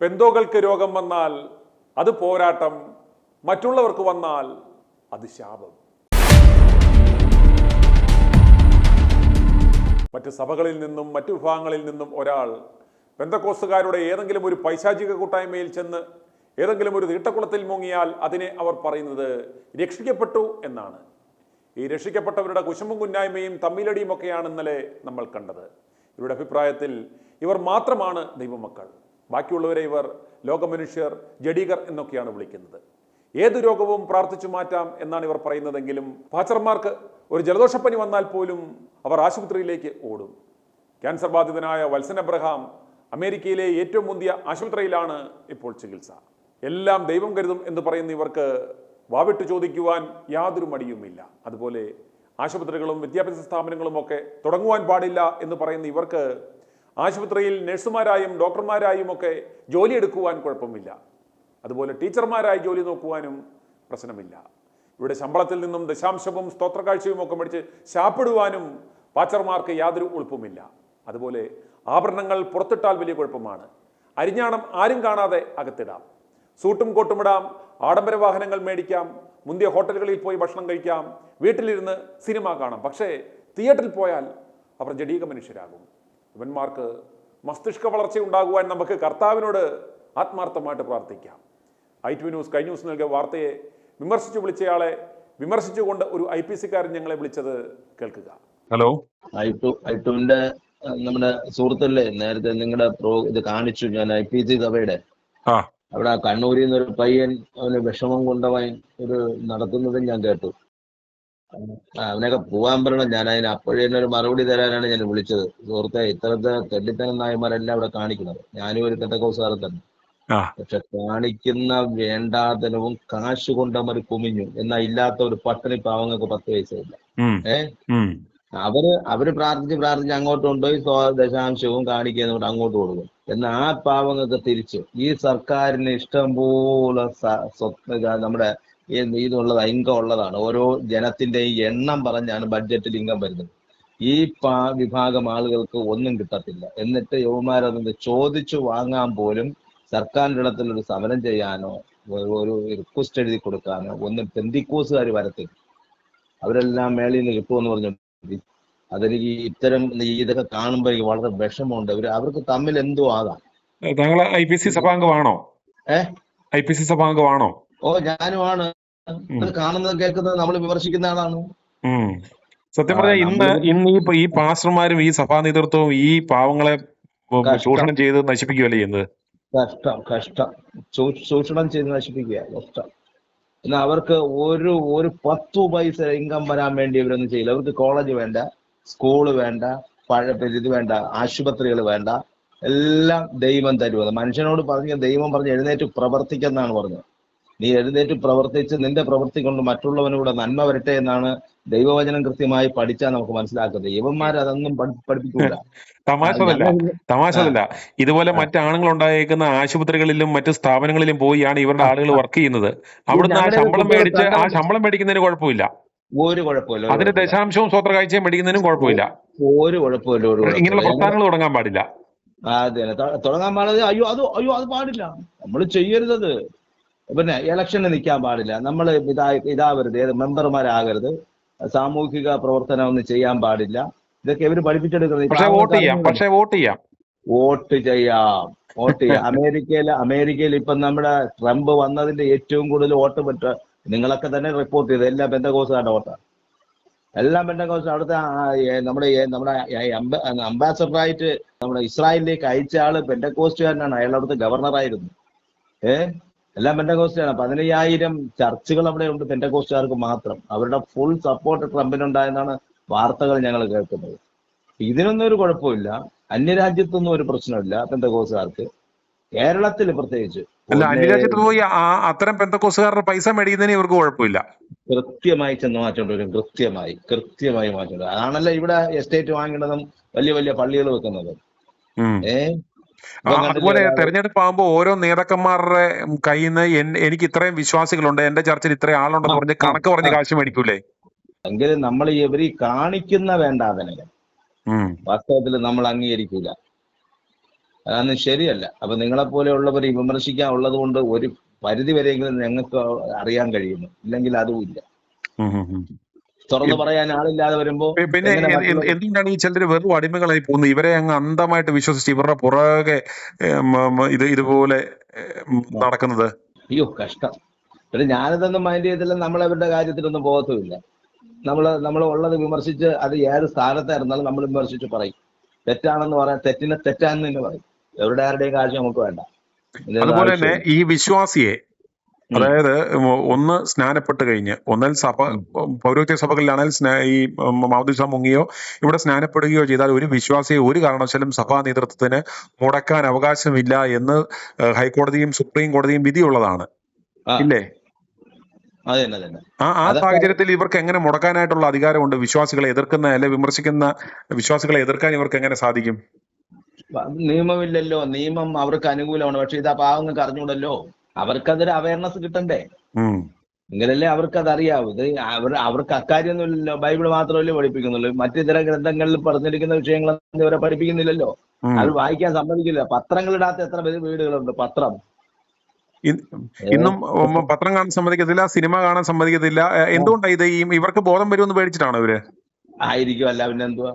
പെന്തോകൾക്ക് രോഗം വന്നാൽ അത് പോരാട്ടം, മറ്റുള്ളവർക്ക് വന്നാൽ അത് ശാപം. മറ്റ് സഭകളിൽ നിന്നും മറ്റു വിഭാഗങ്ങളിൽ നിന്നും ഒരാൾ പെന്തക്കോസ്തുകാരുടെ ഏതെങ്കിലും ഒരു പൈശാചിക കൂട്ടായ്മയിൽ ചെന്ന് ഏതെങ്കിലും ഒരു തീട്ടക്കുളത്തിൽ മുങ്ങിയാൽ അതിനെ അവർ പറയുന്നത് രക്ഷിക്കപ്പെട്ടു എന്നാണ്. ഈ രക്ഷിക്കപ്പെട്ടവരുടെ കുശുമ്പും കുന്നായ്മയും തമ്മിലടിയും ഒക്കെയാണ് ഇന്നലെ നമ്മൾ കണ്ടത്. ഇവരുടെ അഭിപ്രായത്തിൽ ഇവർ മാത്രമാണ് ദൈവമക്കൾ, ബാക്കിയുള്ളവരെ ഇവർ ലോകമനുഷ്യർ, ജഡീകർ എന്നൊക്കെയാണ് വിളിക്കുന്നത്. ഏത് രോഗവും പ്രാർത്ഥിച്ചു മാറ്റാം എന്നാണ് ഇവർ പറയുന്നതെങ്കിലും പാച്ചർമാർക്ക് ഒരു ജലദോഷപ്പനി വന്നാൽ പോലും അവർ ആശുപത്രിയിലേക്ക് ഓടും. ക്യാൻസർ ബാധിതനായ വത്സൻ അബ്രഹാം അമേരിക്കയിലെ ഏറ്റവും മുന്തിയ ആശുപത്രിയിലാണ് ഇപ്പോൾ ചികിത്സ. എല്ലാം ദൈവം കരുതും എന്ന് പറയുന്ന ഇവർക്ക് വാവിട്ട് ചോദിക്കുവാൻ യാതൊരു മടിയുമില്ല. അതുപോലെ ആശുപത്രികളും വിദ്യാഭ്യാസ സ്ഥാപനങ്ങളും ഒക്കെ തുടങ്ങുവാൻ പാടില്ല എന്ന് പറയുന്ന ഇവർക്ക് ആശുപത്രിയിൽ നഴ്സുമാരായും ഡോക്ടർമാരായും ഒക്കെ ജോലിയെടുക്കുവാൻ കുഴപ്പമില്ല. അതുപോലെ ടീച്ചർമാരായി ജോലി നോക്കുവാനും പ്രശ്നമില്ല. ഇവിടെ ശമ്പളത്തിൽ നിന്നും ദശാംശവും സ്തോത്രക്കാഴ്ചയും ഒക്കെ മേടിച്ച് ശാപ്പിടുവാനും പാച്ചർമാർക്ക് യാതൊരു ഉൾപ്പുമില്ല. അതുപോലെ ആഭരണങ്ങൾ പുറത്തിട്ടാൽ വലിയ കുഴപ്പമാണ്. അരിഞ്ഞാണം ആരും കാണാതെ അകത്തിടാം. സൂട്ടും കോട്ടുമിടാം, ആഡംബര വാഹനങ്ങൾ മേടിക്കാം, മുന്തിയ ഹോട്ടലുകളിൽ പോയി ഭക്ഷണം കഴിക്കാം, വീട്ടിലിരുന്ന് സിനിമ കാണാം. പക്ഷേ തിയേറ്ററിൽ പോയാൽ അവർ ജഡീക മനുഷ്യരാകും. ഇവന്മാർക്ക് മസ്തിഷ്ക വളർച്ച ഉണ്ടാകുവാൻ നമുക്ക് കർത്താവിനോട് ആത്മാർത്ഥമായിട്ട് പ്രാർത്ഥിക്കാം. i2 ന്യൂസ് കഴിഞ്ഞ ദിവസം നൽകിയ വാർത്തയെ വിമർശിച്ചു വിളിച്ചയാളെ വിമർശിച്ചുകൊണ്ട് ഒരു IPC-കാരൻ ഞങ്ങളെ വിളിച്ചത് കേൾക്കുക. ഹലോ, ഐ2ന്റെ നമ്മുടെ സുഹൃത്തല്ലേ, നേരത്തെ നിങ്ങളുടെ ഇത് കാണിച്ചു ഞാൻ IPC സഭയുടെ അവിടെ കണ്ണൂരിൽ നിന്ന് ഒരു പയ്യൻ അവന് വിഷമം കൊണ്ടവൻ ഒരു നടത്തുന്നതും ഞാൻ കേട്ടു. അവനൊക്കെ പോവാൻ പറയണം. ഞാൻ അതിന് അപ്പോഴേ ഒരു മറുപടി തരാനാണ് ഞാൻ വിളിച്ചത്. സുഹൃത്തെ, ഇത്തരത്തെ തെണ്ടിത്തനം നായന്മാരെല്ലാം അവിടെ കാണിക്കുന്നത്. ഞാനും ഒരു തെറ്റക്കോസുകാരൻ തന്നെ. പക്ഷെ കാണിക്കുന്ന വേണ്ടാതനവും കാശ് കൊണ്ടവർ കുമിഞ്ഞു എന്നാ ഇല്ലാത്ത ഒരു പട്ടിണി പാവങ്ങൾക്ക് 10 പൈസയില്ല. അവര് പ്രാർത്ഥിച്ച് അങ്ങോട്ട് കൊണ്ടുപോയി ദശാംശവും കാണിക്കുന്നതുകൊണ്ട് അങ്ങോട്ട് കൊടുക്കും. എന്നാൽ ആ പാവങ്ങൾക്ക് തിരിച്ച് ഈ സർക്കാരിന് ഇഷ്ടം പോലെ നമ്മുടെ ഇതുള്ളത് ഇൻകം ഉള്ളതാണ്. ഓരോ ജനത്തിന്റെയും എണ്ണം പറഞ്ഞാണ് ബഡ്ജറ്റിൽ ഇൻകം വരുന്നത്. ഈ വിഭാഗം ആളുകൾക്ക് ഒന്നും കിട്ടത്തില്ല. എന്നിട്ട് യുവമാരത് ചോദിച്ചു വാങ്ങാൻ പോലും സർക്കാരിന്റെ ഇടത്തിൽ ഒരു സമരം ചെയ്യാനോ ഒരു റിക്വസ്റ്റ് എഴുതി കൊടുക്കാനോ ഒന്നും പെന്തിക്കോസുകാർ വരത്തില്ല. അവരെല്ലാം മേളിൽ നിന്ന് കിട്ടുമെന്ന് പറഞ്ഞു. അതെനിക്ക് ഇത്തരം ഇതൊക്കെ കാണുമ്പോൾ എനിക്ക് വളരെ വിഷമമുണ്ട്. അവർക്ക് തമ്മിൽ എന്തോ ആകാം. താങ്കൾ IPC സഭാംഗമാണോ? IPC സഭാംഗമാണോ? ഓ, ഞാനുമാണ്. കാണുന്നത് കേൾക്കുന്നത് നമ്മൾ വിമർശിക്കുന്ന ആളാണ്. സത്യം പറഞ്ഞാൽ ഇന്ന് ഈ പാസ്റ്റർമാരും ഈ സഭാ നേതൃത്വവും ഈ പാവങ്ങളെ ചൂഷണം ചെയ്ത് നശിപ്പിക്കുകയല്ലേ ചെയ്യുന്നത്. കഷ്ടം ചൂഷണം ചെയ്ത് നശിപ്പിക്കുക കഷ്ടം. എന്നാൽ അവർക്ക് ഒരു 10 പൈസ ഇൻകം വരാൻ വേണ്ടി ഇവരൊന്നും ചെയ്യില്ല. അവർക്ക് കോളേജ് വേണ്ട, സ്കൂള് വേണ്ട, ഇത് വേണ്ട, ആശുപത്രികൾ വേണ്ട, എല്ലാം ദൈവം തരുന്നത്. മനുഷ്യനോട് ദൈവം പറഞ്ഞ് എഴുന്നേറ്റ് പ്രവർത്തിക്കെന്നാണ് പറഞ്ഞത്. നീ എഴുന്നേറ്റ് പ്രവർത്തിച്ച് നിന്റെ പ്രവൃത്തി കൊണ്ട് മറ്റുള്ളവനൂടെ നന്മ വരട്ടെ എന്നാണ് ദൈവവചനം കൃത്യമായി പഠിച്ചാൽ നമുക്ക് മനസ്സിലാക്കുന്നത്. യവന്മാർ അതൊന്നും പഠിപ്പിക്കൂല. തമാശല്ല. ഇതുപോലെ മറ്റാണുങ്ങൾ ഉണ്ടായേക്കുന്ന ആശുപത്രികളിലും മറ്റു സ്ഥാപനങ്ങളിലും പോയാണ് ഇവരുടെ ആളുകൾ വർക്ക് ചെയ്യുന്നത്. അവിടുന്ന് ആ ശമ്പളം മേടിക്കുന്നതിന് കുഴപ്പമില്ല, ഒരു കുഴപ്പമില്ല. അതിന്റെ ദശാംശവും സ്വത്ര കാഴ്ചയും മേടിക്കുന്നതിനും കുഴപ്പമില്ല, ഒരു കുഴപ്പമില്ല. ഇങ്ങനെയുള്ള പ്രസ്ഥാനങ്ങൾ തുടങ്ങാൻ പാടില്ല. അതെ, തുടങ്ങാൻ പാടില്ല. അയ്യോ അത് പാടില്ല, നമ്മൾ ചെയ്യരുതത്. പിന്നെ ഇലക്ഷന് നിൽക്കാൻ പാടില്ല, നമ്മൾ ഇതാവരുത്, ഏത് മെമ്പർമാരാകരുത്, സാമൂഹിക പ്രവർത്തനം ഒന്നും ചെയ്യാൻ പാടില്ല. ഇതൊക്കെ ഇവര് പഠിപ്പിച്ചെടുക്കുന്നത്. വോട്ട് ചെയ്യാം. അമേരിക്കയിൽ ഇപ്പം നമ്മുടെ ട്രംപ് വന്നതിന്റെ ഏറ്റവും കൂടുതൽ വോട്ട് നിങ്ങളൊക്കെ തന്നെ റിപ്പോർട്ട് ചെയ്ത് എല്ലാ പെന്തക്കോസുകാരുടെ വോട്ടാണ്. എല്ലാം പെന്തക്കോസ്. അവിടുത്തെ നമ്മുടെ അംബാസഡറായിട്ട് നമ്മുടെ ഇസ്രായേലിലേക്ക് അയച്ച ആള് പെന്തക്കോസ്റ്റുകാരനാണ്. അയാൾ അവിടുത്തെ ഗവർണറായിരുന്നു. എല്ലാം പെന്തക്കോസ്റ്റാണ്. 15,000 ചർച്ചുകൾ അവിടെ ഉണ്ട് പെന്തക്കോസ്റ്റുകാർക്ക് മാത്രം. അവരുടെ ഫുൾ സപ്പോർട്ട് ട്രംപിനുണ്ടായെന്നാണ് വാർത്തകൾ ഞങ്ങൾ കേൾക്കുന്നത്. ഇതിനൊന്നും ഒരു കുഴപ്പമില്ല. അന്യരാജ്യത്തൊന്നും ഒരു പ്രശ്നമില്ല പെന്തക്കോസുകാർക്ക്. കേരളത്തിൽ പ്രത്യേകിച്ച് അന്യരാജ്യത്ത് പോയി അത്തരം പെന്തക്കോസുകാരുടെ പൈസ മേടിക്കുന്നതിന് ഇവർക്ക് കുഴപ്പമില്ല. കൃത്യമായി ചെന്ന് മാറ്റേണ്ടി വരും. കൃത്യമായി മാറ്റേണ്ടി വരും. അതാണല്ലോ ഇവിടെ എസ്റ്റേറ്റ് വാങ്ങേണ്ടതും വലിയ വലിയ പള്ളികൾ വെക്കുന്നത്. അതുപോലെ തെരഞ്ഞെടുപ്പ് ആകുമ്പോൾ ഓരോ നേതാക്കന്മാരുടെ കയ്യിൽ നിന്ന് എനിക്ക് ഇത്രയും വിശ്വാസികളുണ്ട്, എന്റെ ചർച്ചിൽ ഇത്രയും ആളുണ്ടെന്ന് പറഞ്ഞ് കണക്ക് പറഞ്ഞ് കാശ് മേടിക്കൂലേ? എങ്കിലും നമ്മൾ ഇവര് കാണിക്കുന്ന വേണ്ടാതനെ വാസ്തവത്തിൽ നമ്മൾ അംഗീകരിക്കൂല. അതൊന്നും ശരിയല്ല. അപ്പൊ നിങ്ങളെപ്പോലെയുള്ളവർ ഈ വിമർശിക്കാൻ ഉള്ളത് കൊണ്ട് ഒരു പരിധി വരെയെങ്കിലും ഞങ്ങൾക്ക് അറിയാൻ കഴിയുന്നു, ഇല്ലെങ്കിൽ അതും ഇല്ല. തുറന്നു പറയാൻ ആളില്ലാതെ വരുമ്പോ പിന്നെ എന്തുകൊണ്ടാണ് ഈ ചിലർ വെറും അടിമകളായി പോകുന്നത്? ഇവരെ അങ്ങ് അന്ധമായിട്ട് വിശ്വസിച്ച് ഇവരുടെ പുറകെ ഇതുപോലെ നടക്കുന്നത്? അയ്യോ കഷ്ടം. പിന്നെ ഞാനിതൊന്നും മൈൻഡ് ചെയ്തില്ല, നമ്മളവരുടെ കാര്യത്തിലൊന്നും പോകത്തുമില്ല. നമ്മൾ ഉള്ളത് വിമർശിച്ച് അത് ഏത് സ്ഥാനത്തായിരുന്നാലും നമ്മൾ വിമർശിച്ച് പറയും. തെറ്റാണെന്ന് പറയാൻ തെറ്റിനെ തെറ്റാന്ന് തന്നെ പറയും. എവിടെ ആരുടെയും കാഴ്ച നമുക്ക് വേണ്ട. അതുപോലെ തന്നെ ഈ വിശ്വാസിയെ, അതായത് ഒന്ന് സ്നാനപ്പെട്ട് കഴിഞ്ഞ് ഒന്നൽ സഭ പൗരോഹിത്യ സഭകളിലാണെങ്കിൽ ഈ മാമോദീസ മുങ്ങിയോ ഇവിടെ സ്നാനപ്പെടുകയോ ചെയ്താൽ ഒരു വിശ്വാസിയെ ഒരു കാരണവശാലും സഭാ നേതൃത്വത്തിന് മുടക്കാൻ അവകാശമില്ല എന്ന് ഹൈക്കോടതിയും സുപ്രീം കോടതിയും വിധിയുള്ളതാണ്, ഇല്ലേ? ആ സാഹചര്യത്തിൽ ഇവർക്ക് എങ്ങനെ മുടക്കാനായിട്ടുള്ള അധികാരമുണ്ട്? വിശ്വാസികളെ എതിർക്കുന്ന അല്ലെ വിമർശിക്കുന്ന വിശ്വാസികളെ എതിർക്കാൻ ഇവർക്ക് എങ്ങനെ സാധിക്കും? നിയമമില്ലല്ലോ, നിയമം അവർക്ക് അനുകൂലമാണ്. പക്ഷെ ഇത് ആ പാവങ്ങൾക്ക് അറിഞ്ഞൂടല്ലോ. അവർക്കതൊരു അവയർനെസ് കിട്ടണ്ടേ, എങ്കിലല്ലേ അവർക്കത് അറിയാവൂ. ഇത് അവർക്ക് അക്കാര്യമൊന്നുമില്ലല്ലോ. ബൈബിൾ മാത്രമല്ലേ പഠിപ്പിക്കുന്നുള്ളൂ. മറ്റിതര ഗ്രന്ഥങ്ങളിൽ പറഞ്ഞിരിക്കുന്ന വിഷയങ്ങളൊന്നും ഇവരെ പഠിപ്പിക്കുന്നില്ലല്ലോ. അത് വായിക്കാൻ സമ്മതിക്കില്ല. പത്രങ്ങളിടാത്ത എത്ര പേര് വീടുകളുണ്ട്? പത്രം ഇന്നും പത്രം കാണാൻ സമ്മതിക്കത്തില്ല, സിനിമ കാണാൻ സമ്മതിക്കത്തില്ല. എന്തുകൊണ്ടാണ് ഇത്? ഇവർക്ക് ബോധം വരുമെന്ന് പേടിച്ചിട്ടാണോ ഇവര്? ആയിരിക്കും, അല്ല പിന്നെ എന്തുവാ?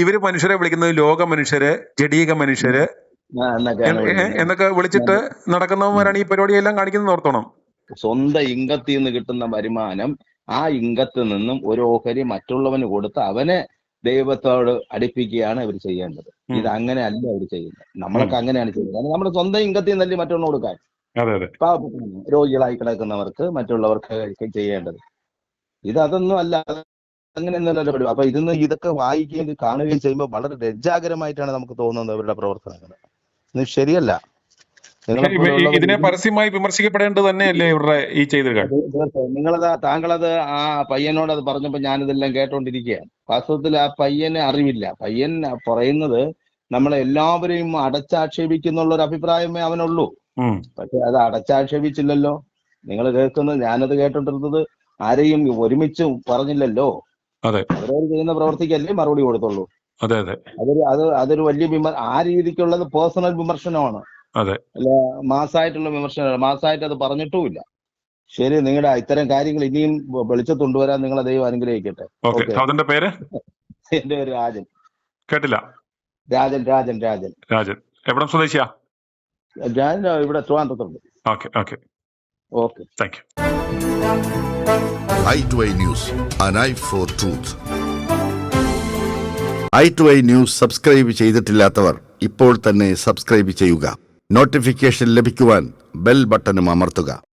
ഇവര് മനുഷ്യരെ വിളിക്കുന്നത് ലോക മനുഷ്യര്, ജഡീക മനുഷ്യര് എന്നൊക്കെ വിളിച്ചിട്ട് നടക്കുന്നവന്മാരാണ് ഈ പരിപാടിയെല്ലാം കാണിക്കുന്നത്. ഓർത്തോണം. സ്വന്തം ഇംഗത്തിൽ നിന്ന് കിട്ടുന്ന വരുമാനം, ആ ഇംഗത്തിൽ നിന്നും ഒരു ഓഹരി മറ്റുള്ളവന് കൊടുത്ത് അവനെ ദൈവത്തോട് അടുപ്പിക്കുകയാണ് ഇവർ ചെയ്യേണ്ടത്. ഇത് അങ്ങനെ അല്ല അവർ ചെയ്യുന്നത്. നമ്മളൊക്കെ അങ്ങനെയാണ് ചെയ്യുന്നത്. കാരണം നമ്മുടെ സ്വന്തം ഇംഗത്തിൽ നിന്നല്ലേ മറ്റുള്ള കൊടുക്കാൻ. രോഗികളായി കിടക്കുന്നവർക്ക് മറ്റുള്ളവർക്ക് ചെയ്യേണ്ടത്. അതൊന്നും അല്ല, അങ്ങനെയൊന്നുമല്ല പരിപാടി. അപ്പൊ ഇതൊക്കെ വായിക്കുകയും കാണുകയും ചെയ്യുമ്പോൾ വളരെ ലജ്ജാകരമായിട്ടാണ് നമുക്ക് തോന്നുന്നത് അവരുടെ പ്രവർത്തനങ്ങൾ. ഇത് ശരിയല്ല. ഇതിനെ പരസ്യമായി വിമർശിക്കപ്പെടേണ്ടത് തന്നെയല്ലേ ഇവരുടെ ഈ ചെയ്തത്? താങ്കളത് ആ പയ്യനോട് അത് പറഞ്ഞപ്പോ ഞാനിതെല്ലാം കേട്ടോണ്ടിരിക്കുകയാണ്. വാസ്തവത്തിൽ ആ പയ്യന് അറിവില്ല. പയ്യൻ പറയുന്നത് നമ്മളെല്ലാവരെയും അടച്ചാക്ഷേപിക്കുന്നുള്ള ഒരു അഭിപ്രായമേ അവനുള്ളൂ. പക്ഷെ അത് അടച്ചാക്ഷേപിച്ചില്ലല്ലോ. നിങ്ങൾ കേൾക്കുന്നത്, ഞാനത് കേട്ടോണ്ടിരുന്നത് ആരെയും ഒരുമിച്ച് പറഞ്ഞില്ലല്ലോ. അവരവർ ചെയ്യുന്ന പ്രവർത്തിക്കല്ലേ മറുപടി കൊടുത്തുള്ളൂ. അതൊരു വലിയ ആ രീതിക്കുള്ളത് പേഴ്സണൽ വിമർശനമാണ്, അല്ല മാസമായിട്ടുള്ള വിമർശനമാണ്. മാസമായിട്ട് അത് പറഞ്ഞിട്ടുമില്ല. ശരി, നിങ്ങളുടെ ഇത്തരം കാര്യങ്ങൾ ഇനിയും വെളിച്ചത്ത് കൊണ്ടുവരാൻ നിങ്ങളെ ദൈവം അനുഗ്രഹിക്കട്ടെ. എന്റെ പേര് രാജൻ. കേട്ടില്ല. രാജൻ രാജൻ രാജൻ രാജൻ എവിടെ സ്വദേശിയാ? ഞാൻ ഇവിടെ ട്രിവാൻഡ്രത്തുണ്ട്. Okay thank you. i2i News, an eye for truth. i2i News subscribe ചെയ്തിട്ടില്ലാത്തവർ ഇപ്പോൾ തന്നെ സബ്സ്ക്രൈബ് ചെയ്യുക. നോട്ടിഫിക്കേഷൻ ലഭിക്കുവാൻ ബെൽ ബട്ടണും അമർത്തുക.